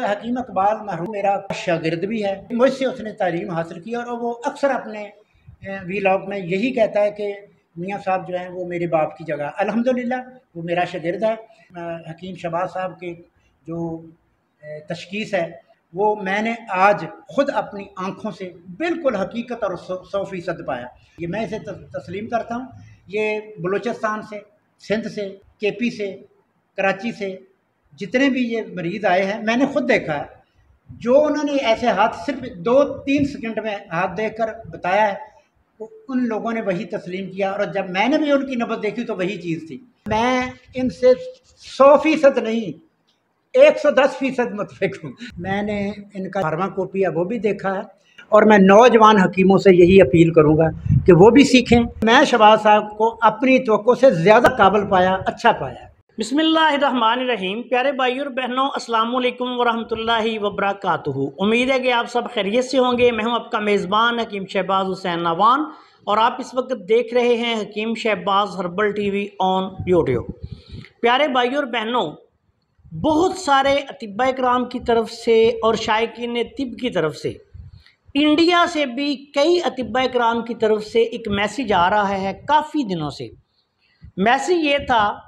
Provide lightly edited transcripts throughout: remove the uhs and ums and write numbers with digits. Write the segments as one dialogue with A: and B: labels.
A: हकीम इकबाल मरहूम मेरा शागिर्द भी है, मुझसे उसने तालीम हासिल की और वो अक्सर अपने वीलॉग में यही कहता है कि मियाँ साहब जो हैं वो मेरे बाप की जगह। अल्हम्दुलिल्लाह वो मेरा शागिर्द है। हकीम शहबाज साहब की जो तशख़ीस है वो मैंने आज ख़ुद अपनी आँखों से बिल्कुल हकीकत और 100% पाया। ये मैं इसे तस्लीम करता हूँ। ये बलूचिस्तान से, सिंध से, केपी से, कराची से जितने भी ये मरीज़ आए हैं मैंने खुद देखा है। जो उन्होंने ऐसे हाथ सिर्फ 2-3 सेकंड में हाथ देखकर बताया है, उन लोगों ने वही तस्लीम किया और जब मैंने भी उनकी नब्ज़ देखी तो वही चीज़ थी। मैं इनसे 100% नहीं 110% मुत्फिक हूँ। मैंने इनका फार्माकोपिया वो भी देखा है और मैं नौजवान हकीमों से यही अपील करूँगा कि वो भी सीखें। मैं शहबाज साहब को अपनी तवक्को से ज़्यादा काबिल पाया, अच्छा पाया।
B: बिस्मिल्लाहिर्रहमानिर्रहीम। प्यारे भाइयों और बहनों, अस्सलाम वालेकुम वरहमतुल्लाहि वबरकातुहू। उम्मीद है कि आप सब खैरियत से होंगे। मैं हूं आपका मेज़बान हकीम शहबाज हुसैन नवान और आप इस वक्त देख रहे हैं Hakeem Shahbaz herbal TV on YouTube. प्यारे भाइयों और बहनों, बहुत सारे अतिब्बा इकराम की तरफ से और शायकीन तिब की तरफ से, इंडिया से भी कई अतिब्बा इकराम की तरफ से एक मैसेज आ रहा है काफ़ी दिनों से। मैसेज ये था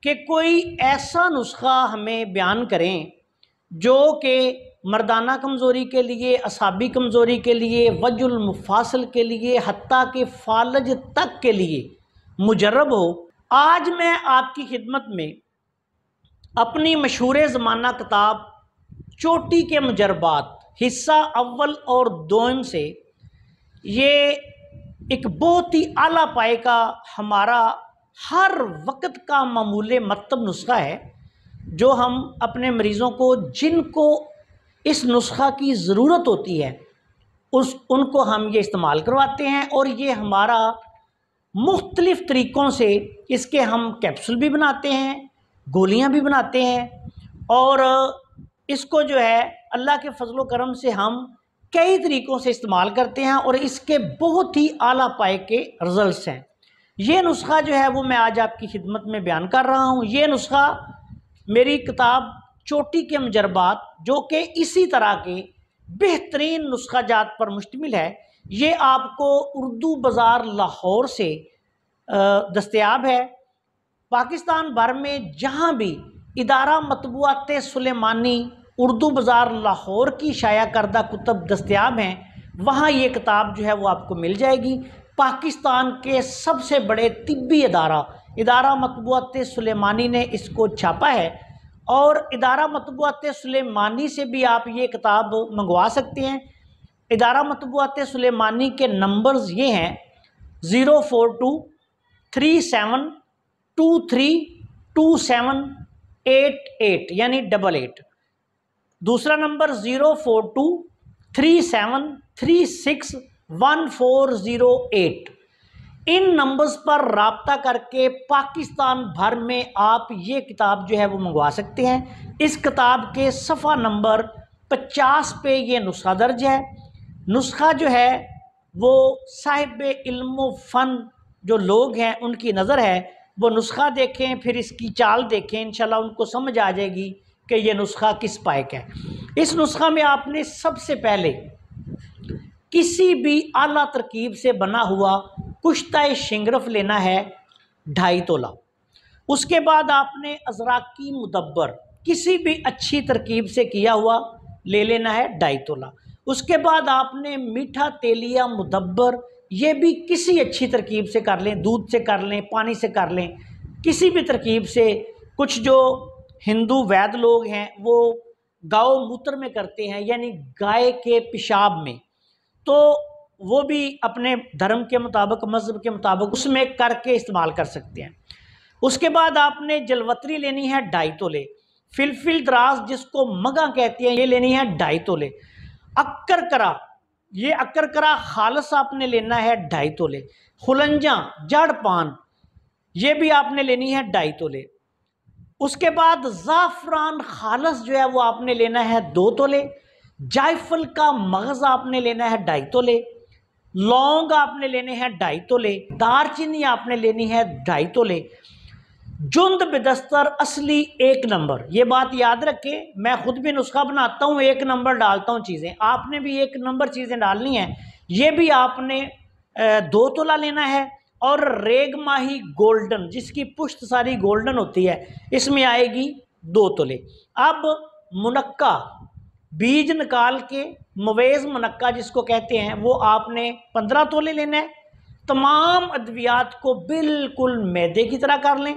B: कि कोई ऐसा नुस्खा हमें बयान करें जो कि मर्दाना कमज़ोरी के लिए, असाबी कमज़ोरी के लिए, वजुल मुफासल के लिए, हत्ता के फालज तक के लिए मुजर्रब हो। आज मैं आपकी खिदमत में अपनी मशहूर ज़माना किताब चोटी के मुजरबात हिस्सा अव्वल और दोम से ये एक बहुत ही आला पाए का हमारा हर वक्त का मामूल मतलब नुस्खा है, जो हम अपने मरीज़ों को जिनको इस नुस्खा की ज़रूरत होती है उनको हम ये इस्तेमाल करवाते हैं। और ये हमारा मुख्तलिफ़ तरीक़ों से इसके हम कैप्सूल भी बनाते हैं, गोलियां भी बनाते हैं और इसको जो है अल्लाह के फजलो करम से हम कई तरीक़ों से इस्तेमाल करते हैं और इसके बहुत ही आला पाए के रिज़ल्ट्स हैं। ये नुस्खा जो है वो मैं आज आपकी खिदमत में बयान कर रहा हूँ। ये नुस्खा मेरी किताब चोटी के मुजरबात, जो कि इसी तरह के बेहतरीन नुस्खा जात पर मुश्तमिल है, ये आपको उर्दू बाज़ार लाहौर से दस्तयाब है। पाकिस्तान भर में जहाँ भी इदारा मतबूआत सुलेमानी उर्दू बाज़ार लाहौर की शाया करदा कुतब दस्तयाब हैं, वहाँ ये किताब जो है वो आपको मिल जाएगी। पाकिस्तान के सबसे बड़े तिब्बी इदारा मतबूआत सुलेमानी ने इसको छापा है और इदारा मतबूआत सुलेमानी से भी आप ये किताब मंगवा सकते हैं। इदारा मतबूआत सुलेमानी के नंबर्स ये हैं 04237232788 यानी 88। दूसरा नंबर 04237361408। इन नंबर्स पर राब्ता करके पाकिस्तान भर में आप ये किताब जो है वो मंगवा सकते हैं। इस किताब के सफ़ा नंबर 50 पे ये नुस्खा दर्ज है। नुस्खा जो है वो साहिब इल्म फ़न जो लोग हैं उनकी नज़र है, वो नुस्खा देखें, फिर इसकी चाल देखें, इंशाल्लाह उनको समझ आ जाएगी कि ये नुस्खा किस पायक है। इस नुस्खा में आपने सबसे पहले किसी भी आला तरकीब से बना हुआ कुश्ता शिंगरफ लेना है 2.5 तोला। उसके बाद आपने अज़राकी मुदब्बर किसी भी अच्छी तरकीब से किया हुआ ले लेना है 2.5 तोला। उसके बाद आपने मीठा तेलिया मुदब्बर, ये भी किसी अच्छी तरकीब से कर लें, दूध से कर लें, पानी से कर लें, किसी भी तरकीब से। कुछ जो हिंदू वैद्य लोग हैं वो गौ मूत्र में करते हैं, यानी गाय के पेशाब में, तो वो भी अपने धर्म के मुताबिक, मज़हब के मुताबिक उसमें करके इस्तेमाल कर सकते हैं। उसके बाद आपने जलवतरी लेनी है 2.5 तोले। फिलफिल दराज जिसको मगा कहते हैं, ये लेनी है 2.5 तोले। अक्करकरा, ये अक्करकरा खालस आपने लेना है 2.5 तोले। खुलंजा जड़ पान, ये भी आपने लेनी है 2.5 तोले। उसके बाद ज़ाफ़रान खालस जो है वो आपने लेना है 2 तोले। जायफल का मगज़ आपने लेना है 2.5 तोले। लौंग आपने लेने हैं 2.5 तोले। दारचीनी आपने लेनी है 2.5 तोले। जुंद बिदस्तर असली 1 नंबर। ये बात याद रखें, मैं खुद भी नुस्खा बनाता हूँ, 1 नंबर डालता हूँ चीज़ें, आपने भी 1 नंबर चीज़ें डालनी है। ये भी आपने 2 तोला लेना है। और रेग माही गोल्डन, जिसकी पुश्त सारी गोल्डन होती है, इसमें आएगी 2 तोले। अब मुनक्का, बीज निकाल के मवेज़ मुनक्का जिसको कहते हैं, वो आपने 15 तोले लेना है। तमाम अद्वियात को बिल्कुल मैदे की तरह कर लें।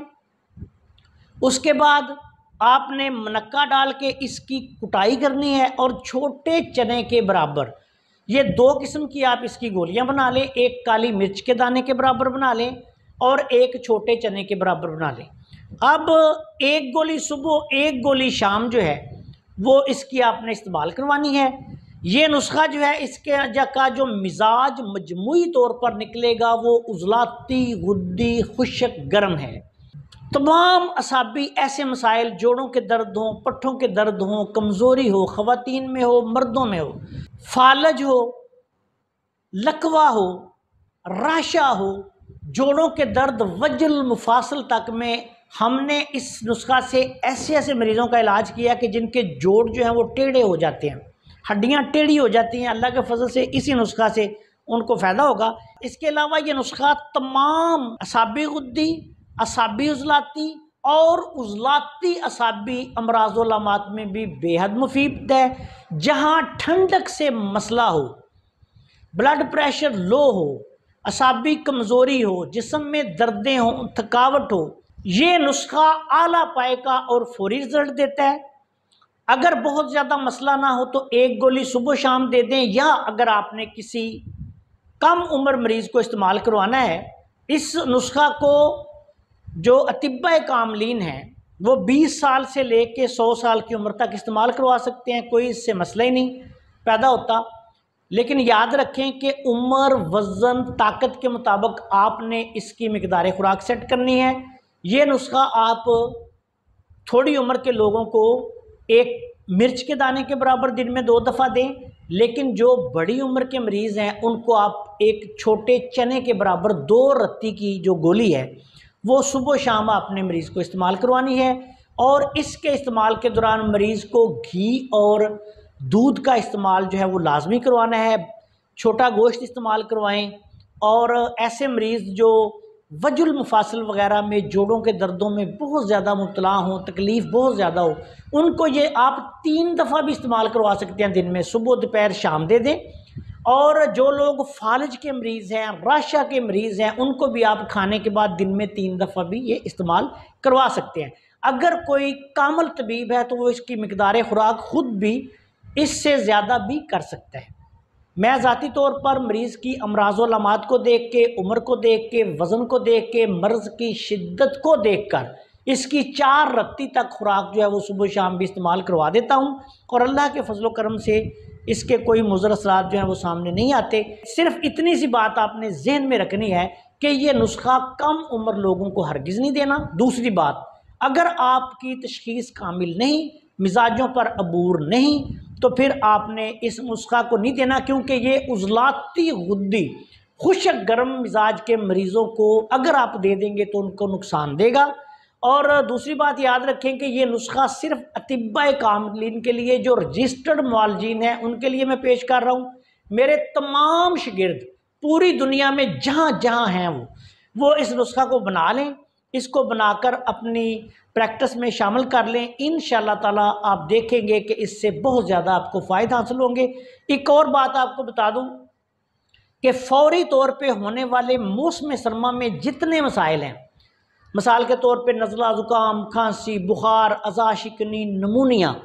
B: उसके बाद आपने मुनक्का डाल के इसकी कुटाई करनी है और छोटे चने के बराबर, ये 2 किस्म की आप इसकी गोलियां बना लें, एक काली मिर्च के दाने के बराबर बना लें और एक छोटे चने के बराबर बना लें। अब 1 गोली सुबह 1 गोली शाम जो है वो इसकी आपने इस्तेमाल करवानी है। ये नुस्खा जो है इसके का जो मिजाज मजमूई तौर पर निकलेगा वो उजलाती, गुद्दी, खुश्क, गर्म है। तमाम असाबी ऐसे मसाइल, जोड़ों के दर्द हों, पट्ठों के दर्द हों, कमज़ोरी हो, ख़वातीन में हो, मर्दों में हो, फालज हो, लकवा हो, राशा हो, जोड़ों के दर्द, वजल मुफासल तक में हमने इस नुस्खा से ऐसे ऐसे मरीज़ों का इलाज किया कि जिनके जोड़ जो हैं वो टेढ़े हो जाते हैं, हड्डियां टेढ़ी हो जाती हैं। अल्लाह के फजल से इसी नुस्खा से उनको फ़ायदा होगा। इसके अलावा ये नुस्खा तमाम असाबी गुद्दी, असाबी उजलाती और उजलाती असाबी अमराज़-उल-अमात में भी बेहद मुफीद है। जहाँ ठंडक से मसला हो, ब्लड प्रेशर लो हो, असाबी कमज़ोरी हो, जिस्म में दर्दें हों, थकावट हो, ये नुस्खा आला पाए का और फौरी रिजल्ट देता है। अगर बहुत ज़्यादा मसला ना हो तो 1 गोली सुबह शाम दे दें, या अगर आपने किसी कम उम्र मरीज़ को इस्तेमाल करवाना है, इस नुस्खा को जो अतिब्बा कामलीन हैं वो 20 साल से लेके 100 साल की उम्र तक इस्तेमाल करवा सकते हैं, कोई इससे मसला ही नहीं पैदा होता। लेकिन याद रखें कि उम्र, वज़न, ताकत के मुताबिक आपने इसकी मिकदार खुराक सेट करनी है। ये नुस्खा आप थोड़ी उम्र के लोगों को 1 मिर्च के दाने के बराबर दिन में 2 दफ़ा दें, लेकिन जो बड़ी उम्र के मरीज़ हैं उनको आप एक छोटे चने के बराबर 2 रत्ती की जो गोली है वो सुबह शाम आपने मरीज़ को इस्तेमाल करवानी है। और इसके इस्तेमाल के दौरान मरीज़ को घी और दूध का इस्तेमाल जो है वो लाजमी करवाना है। छोटा गोश्त इस्तेमाल करवाएं। और ऐसे मरीज़ जो वजुल मुफासल वगैरह में, जोड़ों के दर्दों में बहुत ज़्यादा मुब्तला हों, तकलीफ़ बहुत ज़्यादा हो, उनको ये आप 3 दफ़ा भी इस्तेमाल करवा सकते हैं दिन में, सुबह, दोपहर, शाम दे दें। और जो लोग फालज के मरीज़ हैं, राशा के मरीज़ हैं, उनको भी आप खाने के बाद दिन में 3 दफ़ा भी ये इस्तेमाल करवा सकते हैं। अगर कोई कामिल तबीब है तो वो इसकी मिकदार खुराक ख़ुद भी इससे ज़्यादा भी कर सकता है। मैं ज़ाती तौर पर मरीज़ की अमराज़-उल-अमात को देख के, उम्र को देख के, वज़न को देख के, मर्ज़ की शिद्दत को देख कर इसकी 4 रत्ती तक खुराक जो है वो सुबह शाम भी इस्तेमाल करवा देता हूँ। और अल्लाह के फजल करम से इसके कोई मुज़र असरात जो हैं वो सामने नहीं आते। सिर्फ इतनी सी बात आपने जहन में रखनी है कि ये नुस्खा कम उम्र लोगों को हरगिज़ नहीं देना। दूसरी बात, अगर आपकी तशख़ीस कामिल नहीं, मिजाजों पर अबूर नहीं, तो फिर आपने इस नुस्खा को नहीं देना, क्योंकि ये उजलाती, गुद्दी, खुश्क, गर्म मिजाज के मरीज़ों को अगर आप दे देंगे तो उनको नुकसान देगा। और दूसरी बात याद रखें कि ये नुस्खा सिर्फ अतिब्बा कामिलीन के लिए, जो रजिस्टर्ड मुआलजीन हैं उनके लिए मैं पेश कर रहा हूँ। मेरे तमाम शागिर्द पूरी दुनिया में जहाँ जहाँ हैं वो इस नुस्खा को बना लें, इसको बनाकर अपनी प्रैक्टिस में शामिल कर लें। इंशाअल्लाह ताला आप देखेंगे कि इससे बहुत ज़्यादा आपको फ़ायदा हासिल होंगे। एक और बात आपको बता दूँ कि फ़ौरी तौर पे होने वाले मौसम सरमा में जितने मसाइल हैं, मिसाल के तौर पे नज़ला, ज़ुकाम, खांसी, बुखार, अज़ा, शिकनी, नमूनिया,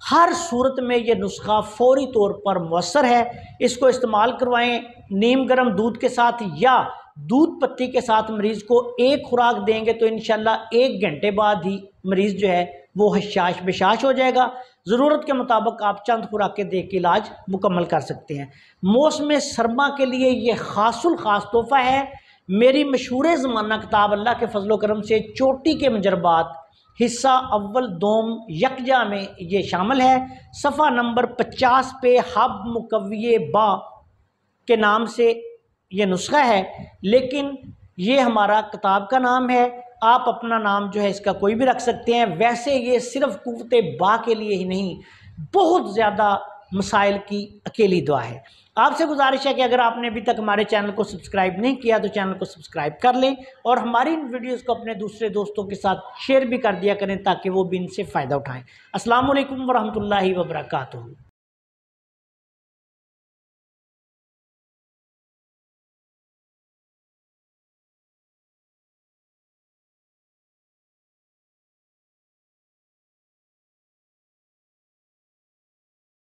B: हर सूरत में ये नुस्खा फ़ौरी तौर पर मुअस्सर है। इसको इस्तेमाल करवाएं नीम गर्म दूध के साथ या दूध पत्ती के साथ। मरीज़ को 1 खुराक देंगे तो इंशाल्लाह 1 घंटे बाद ही मरीज़ जो है वो हशाश बेशाश हो जाएगा। ज़रूरत के मुताबिक आप चंद खुराकें दे के इलाज मुकम्मल कर सकते हैं। मौसम सरमा के लिए ये खासुल ख़ास तोहफ़ा है। मेरी मशहूर ज़माना किताब अल्लाह के फजलो करम से चोटी के मुजरबात हिस्सा अव्वल दोम यकजा में ये शामिल है। सफ़ा नंबर 50 पे हब मुकव्विये बा के नाम से ये नुस्खा है, लेकिन ये हमारा किताब का नाम है। आप अपना नाम जो है इसका कोई भी रख सकते हैं। वैसे ये सिर्फ कुव्वते बा के लिए ही नहीं, बहुत ज़्यादा मसाइल की अकेली दुआ है। आपसे गुजारिश है कि अगर आपने अभी तक हमारे चैनल को सब्सक्राइब नहीं किया तो चैनल को सब्सक्राइब कर लें और हमारी इन वीडियोस को अपने दूसरे दोस्तों के साथ शेयर भी कर दिया करें ताकि वो भी इनसे फ़ायदा उठाएं। अस्सलाम वालेकुम वरहमतुल्लाहि वबरकातुहू।